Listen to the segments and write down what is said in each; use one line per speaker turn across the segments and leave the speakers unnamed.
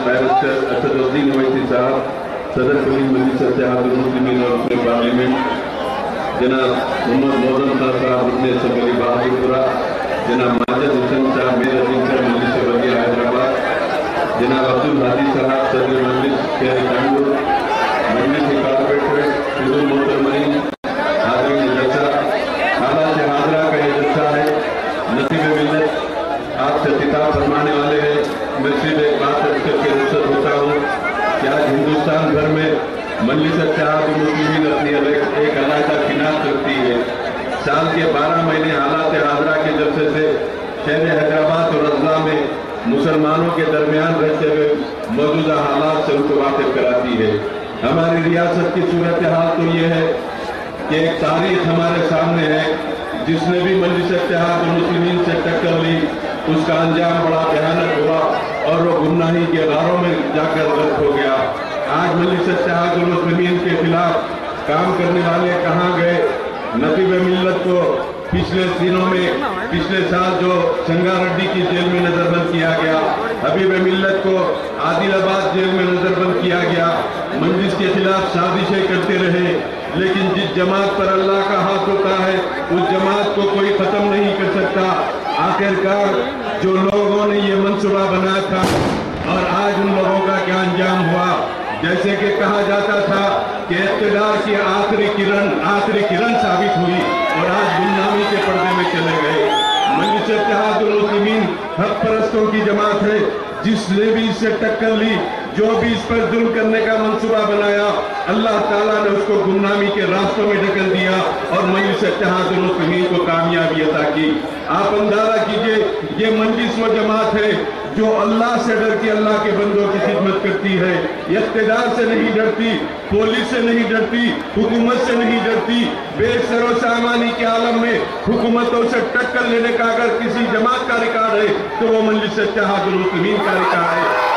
Barrister Asaduddin Owaisi साहब, सदर कलीम मजलिस इत्तेहादुल मुस्लिमीन और रुकन पार्लियामेंट, जनाब मोहम्मद मौजम खान साहब रुकन असम्बली बहादुरपुरा, जनाब माजिद हुसैन साहब मेयर अजीम मजलिस वज़ीर हैदराबाद, जनाब अब्दुल हादी साहब सदर मजलिस शहर कानपुर, मजलिस कॉर्पोरेटर हुजूर मोहतरमीन, हाज़रीन जलसा, हालात हाज़रा का ये जलसा है। नसीब मिल्लत आपसे खिताब फरमाने वाले हैं। मैं सिर्फ एक बात करके रुखसत होता हूँ कि आज हिंदुस्तान भर में मजलिस इत्तेहादुल मुस्लिमीन अपनी एक अलग खिनात रखती है। साल के 12 महीने हालात हाज़रा के जलसे से शहर हैदराबाद और अज़ला में मुसलमानों के दरमियान रहते हुए मौजूदा हालात से उनको वाकिफ कराती है। हमारी रियासत की सूरत हाल तो ये है कि एक तारीख हमारे सामने है, जिसने भी मजलिस इत्तेहादुल मुस्लिमीन से टक्कर ली उसका अंजाम बड़ा भयानक हुआ और वो गुमनाही के गारों में जाकर गर्क हो गया। आज मजलिस इत्तेहादुल मुस्लिमीन के खिलाफ काम करने वाले कहाँ गए? नसीब मिल्लत को पिछले दिनों में, पिछले साल जो संगारेड्डी की जेल में नजरबंद किया गया, हबीब मिल्लत को आदिलाबाद जेल में नजरबंद किया गया, मजलिस के खिलाफ साजिशें करते रहे। लेकिन जिस जमात पर अल्लाह का हाथ होता है उस जमात को कोई खत्म नहीं कर सकता। आखिरकार जो लोगों ने ये मंसूबा बनाया था और आज उन लोगों का क्या अंजाम हुआ। जैसे कि कहा जाता था कि इक़्तिदार की आखिरी किरण साबित हुई और आज गुमनामी के पर्दे में चले गए। मजलिस इत्तेहादुल मुस्लिमीन हक परस्तों की जमात है। जिसने भी इससे टक्कर ली, जो भी इस पर जुल्म करने का मंसूबा बनाया, अल्लाह ताला ने उसको गुमनामी के रास्तों में ढकेल दिया और मजलिस इत्तेहादुल मुस्लिमीन को कामयाबी अता की। आप अंदाजा कीजिए, ये मजलिस वो जमात है जो अल्लाह से डर के अल्लाह के बंदों की खिदमत करती है। इक़्तिदार से नहीं डरती, पुलिस से नहीं डरती, हुकूमत से नहीं डरती। बेसरो सामानी के आलम में हुकूमतों से टक्कर लेने का अगर किसी जमात का रिकॉर्ड है तो वो मजलिस इत्तेहादुल मुस्लिमीन का रिकॉर्ड है।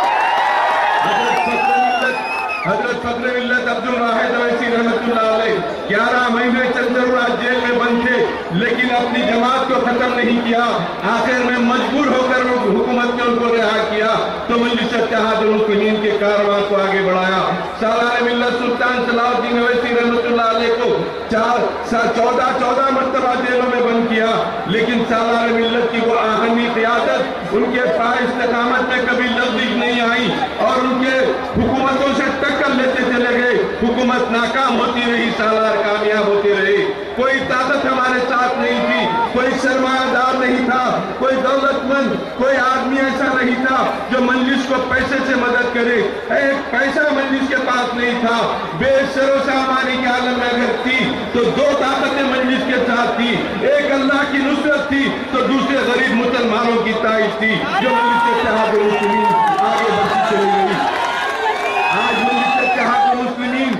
हजरत फखर मिल्लत अब्दुल वाहिद ओवैसी रहमतुल्लाह अलैह 11 महीने चंदरुराज जेल में बंद थे, लेकिन अपनी जमात को खत्म नहीं किया। आखिर में मजबूर होकर हुकूमत ने उनको रिहा किया तो मजलिस इत्तेहादुल मुस्लिमीन के कारवां को आगे बढ़ाया। सालार मिल्लत सुल्तान सलाहुद्दीन ओवैसी रहमतुल्लाह अलैह को 14 मरतबा जेलों में बंद किया, लेकिन सालार मिल्लत की वो आहनी क़ियादत, उनके पास इस्तिक़ामत में कभी लफ्ज़ नहीं आई और उनके हुकूमतों से टक्कर लेते चले गए। हुकूमत नाकाम होती रही, सालार कामयाब होते रहे। कोई ताकत हमारे साथ नहीं थी, कोई सरमायादार नहीं था, कोई दौलतमंद, कोई आदमी ऐसा नहीं था जो मजलिस को पैसे से मदद करे। एक पैसा मजलिस के पास नहीं था। बेसरो सामानी के आलम में अगर थी तो 2 ताकतें मजलिस के साथ थी। एक अल्लाह की नुसरत थी तो दूसरे गरीब मुसलमानों की ताइश थी, जो मजलिस इत्तेहादुल मुस्लिमीन आगे बढ़ती चली गई। आज मजलिस इत्तेहादुल मुस्लिमीन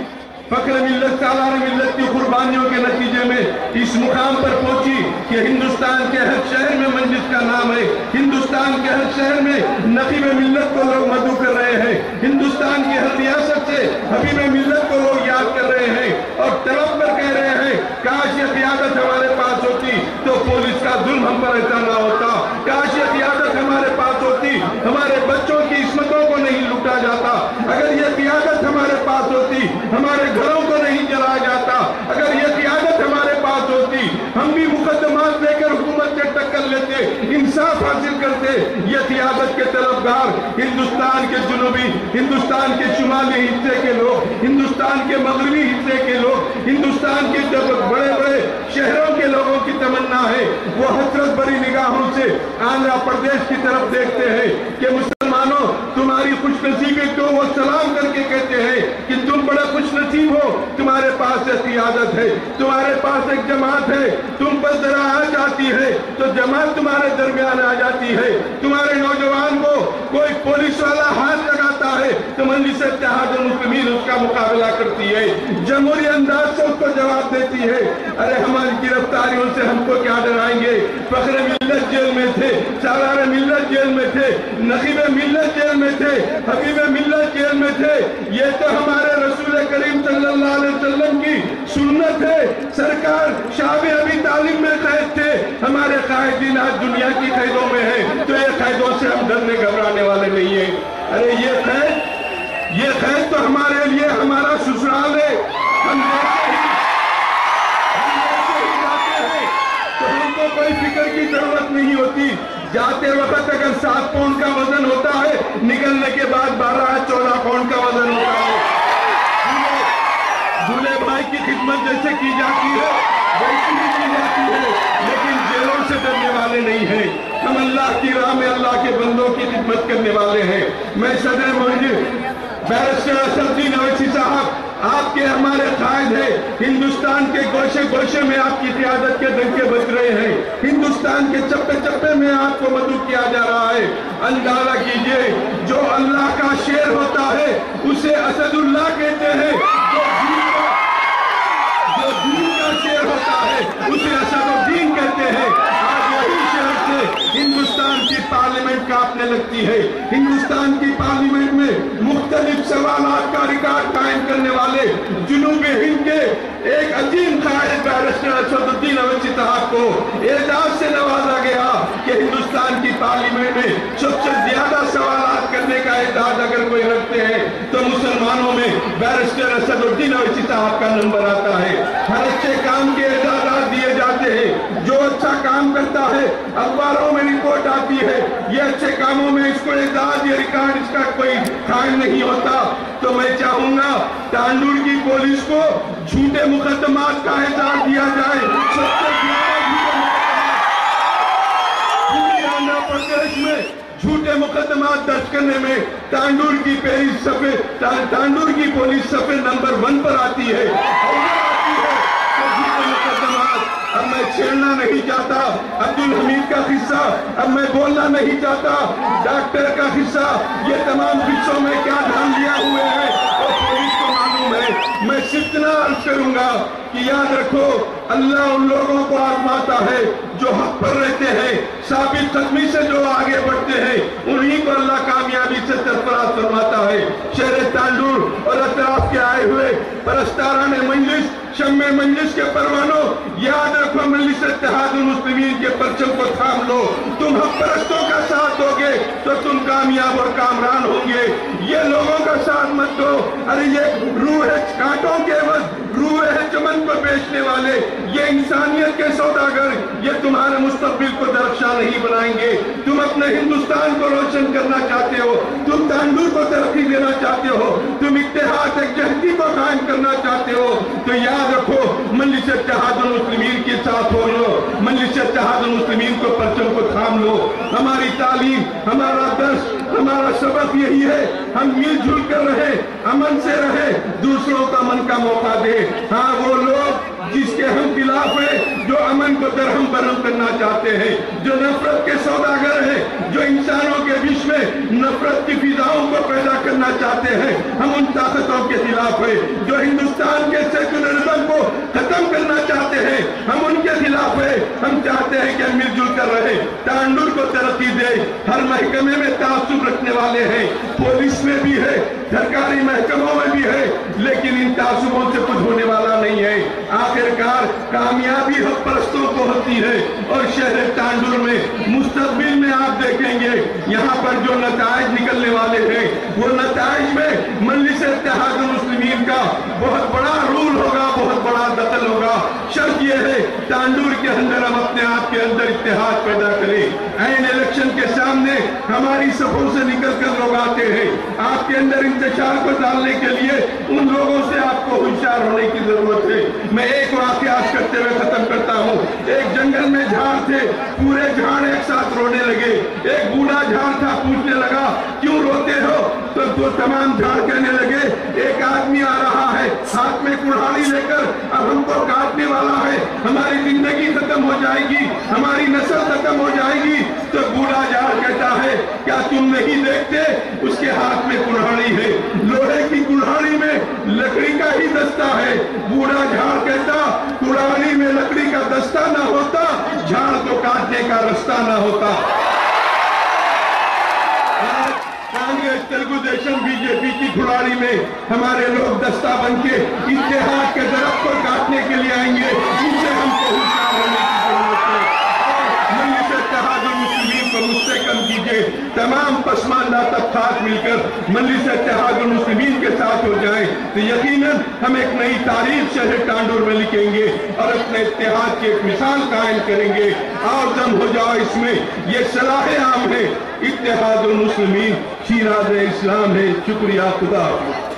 फखर मिल्लत, सालार मिल्लत की कुर्बानियों के नतीजे में इस मुकाम पर पहुंची कि हिंदुस्तान के हर शहर में मजलिस का नाम है। हिंदुस्तान के हर शहर में नकीब मिल्लत को लोग मदू कर रहे हैं। हिंदुस्तान की हर रियासत से हबीब मिल्लत को लोग याद कर रहे हैं और तड़प कर कह रहे हैं, काश ये क़ियादत हमारे पास होती तो पुलिस का जुल्म हम पर ऐसा ना होता। काश ये क़ियादत हमारे पास होती, हमारे बच्चों की इस्मतों को नहीं लूटा जाता। अगर ये क़ियादत हमारे पास होती, हमारे घरों को नहीं जलाया जाता। अगर ये क़ियादत हमारे पास होती, हम भी मुकदमात लेकर हुकूमत से टक्कर लेते, इंसाफ हासिल करते। ये क़ियादत के तलबगार हिंदुस्तान के जुनूबी, हिंदुस्तान के शुमाली हिस्से के लोग, हिंदुस्तान के मगरबी हिस्से के लोग, हिंदुस्तान के जब बड़े बड़े शहरों के लोगों की तमन्ना है, वो हसरत भरी निगाहों से आंध्र प्रदेश की तरफ देखते हैं कि मुसलमानों तुम्हारी खुशनसीबी को वो सलाम करके कहते हैं कि तुम बड़ा खुशनसीब हो, तुम्हारे पास एक क़ियादत है, तुम्हारे पास एक जमात है। तुम पर जरा आ जाती है तो जमात तुम्हारे दरमियान आ जाती है। तुम्हारे नौजवान को कोई पुलिस वाला हाथ लगाता है तो मजलिस इत्तेहादुल मुस्लिमीन उसका मुकाबला करती है, जमहूरी अंदाज से उसको जवाब देती है। अरे हमारी गिरफ्तारियों से हमको क्या डराएंगे? फखर मिल्लत जेल में थे, सालार मिल्लत जेल में थे, नकीब मिल्लत जेल में थे, हबीब मिल्लत जेल में थे। ये तो हमारे रसूल करीम सल्लल्लाहु अलैहि वसल्लम की सुन्नत है। सरकार शाह अबी तालिब में कैद थे, हमारे कायदीन आज दुनिया की कैदों में है, तो ये कैदों से हम डरने घबराने वाले नहीं है। अरे ये खैर तो हमारे लिए हमारा ससुराल है। हम जैसे ही जाते हैं तो हमको कोई फिक्र की जरूरत नहीं होती। जाते वक्त अगर 7 पाउंड का वजन होता है, निकलने के बाद 12-14 पाउंड का वजन होता है। दूल्हे भाई की खिदमत जैसे की जाती है वैसी भी की जाती है, लेकिन जेलों से डरने वाले नहीं हैं। हम अल्लाह की राह में अल्लाह के बंदों की खिदमत करने वाले हैं। मैं सदर मुजीब बैरिस्टर असदुद्दीन अवैसी साहब, आपके हमारे कायद है। हिंदुस्तान के गोशे गोशे में आपकी क़यादत के डंके बज रहे हैं। हिंदुस्तान के चप्पे चप्पे में आपको मदऊ किया जा रहा है। अंदाजा कीजिए, जो अल्लाह का शेर होता है उसे असदुल्लाह कहते हैं, जो दीन का शेर होता है उसे असदुद्दीन कहते हैं। आज वही शहर से हिंदुस्तान की पार्लियामेंट कांपने लगती है। हिंदुस्तान की पार्लियामेंट में मुख्तलिफ सवालात का रिकॉर्ड कायम करने वाले जुनूबी हिंद के एक अजीम कायद बैरिस्टर असदुद्दीन अवैसी साहब को एजाज से नवाजा गया कि हिंदुस्तान की पार्लियामेंट में सबसे ज्यादा सवालात करने का एजाज अगर कोई रखते हैं तो मुसलमानों में बैरिस्टर असदुद्दीन अवैसी साहब का नंबर आता है। हर अच्छे काम के एजाज़ात दिए जाते हैं। जो अच्छा काम करता है अखबारों में रिपोर्ट आती है, ये अच्छे कामों में इसको एजाज या रिकॉर्ड इसका कोई कायम नहीं होता। तो मैं चाहूंगा तांडूर की पुलिस को झूठे मुकदमात का एजाज दिया जाए। सबसे पूरे आंध्र प्रदेश में झूठे मुकदमात दर्ज करने में तांडूर की पुलिस सफे नंबर 1 पर आती है। अब मैं छेड़ना नहीं चाहता अब्दुल हमीद का किस्सा, अब मैं बोलना नहीं चाहता डॉक्टर का किस्सा। ये तमाम किस्सों में क्या ध्यान दिया हुए हैं और पुलिस को मालूम है। मैं सिर्फ इतना अर्ज करूंगा कि याद रखो, अल्लाह उन लोगों को आजमाता है जो हक पर रहते हैं, साबित कदमी से जो आगे बढ़ते हैं, उन्हीं को अल्लाह कामयाबी से सरफराज फरमाता है। शहर तांडूर और अतराफ के आए हुए परस्तारान मजलिस, शम्मे मजलिस के परवानों, याद रखो, मजलिस इत्तेहादुल मुस्लिमीन के परचम को थाम लो। तुम हक परस्तों का साथ दोगे तो तुम कामयाब और कामरान होंगे। ये लोगों का साथ मत दो। अरे ये रूह है कांटों के एवज रूह है चमन को बेचने वाले, ये इंसानियत के सौदागर, ये तुम्हारे मुस्तकबिल को दरख्शां नहीं बनाएंगे। तुम अपने हिंदुस्तान को रोशन करना चाहते हो, तुम तांडूर को तरक्की देना चाहते हो, तुम इत्तेहाद एकजहती को कायम करना चाहते हो, तो याद रखो मजलिस इत्तेहादुल मुस्लिमीन के साथ हो लो, मजलिस इत्तेहादुल मुस्लिमीन को परचम को थाम लो। हमारी तालीम, हमारा दर्स, हमारा सबक यही है, हम मिलजुल कर रहे, अमन से रहे, दूसरों का मन का मौका दे। हाँ, वो लोग जिसके हम खिलाफ है, जो अमन को दरहम बरहम करना चाहते हैं, जो नफरत के सौदागर हैं, जो इंसानों के बीच में नफरत की फिजाओं को पैदा करना चाहते हैं, हम उन ताकतों के खिलाफ है। जो हिंदुस्तान के सेक्युलरिज्म को खत्म करना चाहते हैं, हम उनके खिलाफ है। हम चाहते हैं कि हम मिलजुल कर रहे, तांडूर को तरक्की दे। हर महकमे में तासुब रखने वाले हैं, पुलिस में भी है, सरकारी महकमों में भी है, लेकिन इन तासुबों से कुछ होने वाला नहीं है। आखिरकार कामयाबी हक परस्तों को होती है। और शहर तांडूर में मुस्तकबिल में आप देखेंगे यहाँ पर जो नताइज निकलने वाले हैं, वो नताइज में मजलिस इत्तेहादुल मुस्लिमीन का बहुत बड़ा रूल होगा, बहुत बड़ा दखल होगा। शर्त यह है तांडूर के अंदर हम अपने आप के अंदर इत्तेहाद पैदा करें। ऐन इलेक्शन के सामने हमारी सफों से निकल कर लोग आते हैं, आपके अंदर इंतशार को डालने के लिए उन लोगों से आपको होशियार होने की जरूरत है। मैं एक वाकया करते हुए खत्म करता हूँ। एक जंगल में झाड़ थे, पूरे झाड़ एक साथ रोने लगे। एक बूढ़ा झाड़ था, पूछने लगा क्यों रोते हो? तो तमाम झाड़ कहने लगे एक आदमी आ रहा है हाथ में कुल्हाड़ी लेकर, अब हमको काटने वाला है, हमारी जिंदगी खत्म हो जाएगी, हमारी नस्ल खत्म हो जाएगी। तो बूढ़ा झाड़ कहता है क्या तुम नहीं देखते उसके हाथ में कुल्हाड़ी है, लोहे की कुल्हाड़ी में लकड़ी का ही दस्ता है। बूढ़ा झाड़ कहता कुल्हाड़ी में लकड़ी का दस्ता ना होता, झाड़ को काटने का रास्ता ना होता। कांग्रेस, तेलुगु देशम, बीजेपी की कुल्हाड़ी में हमारे लोग दस्ता बन के इत्तेहाद के दरख्त को काटने के लिए आएंगे। इनसे हमको होशियार होने की जरूरत है। मजलिस इत्तेहादुल मुस्लिमीन को मुझसे कम कीजिए। तमाम पसमानदा तबकात मिलकर मजलिस इत्तेहाद मुस्लिमीन के साथ हो जाएं तो यकीनन हम एक नई तारीख शहर टांडूर में लिखेंगे और अपने इत्तेहाद की एक मिसाल कायम करेंगे। और दम हो जाओ इसमें, ये सलाह आम है, इत्तेहाद मुस्लिमीन शीराज़ इस्लाम है। शुक्रिया, खुदा हाफ़िज़।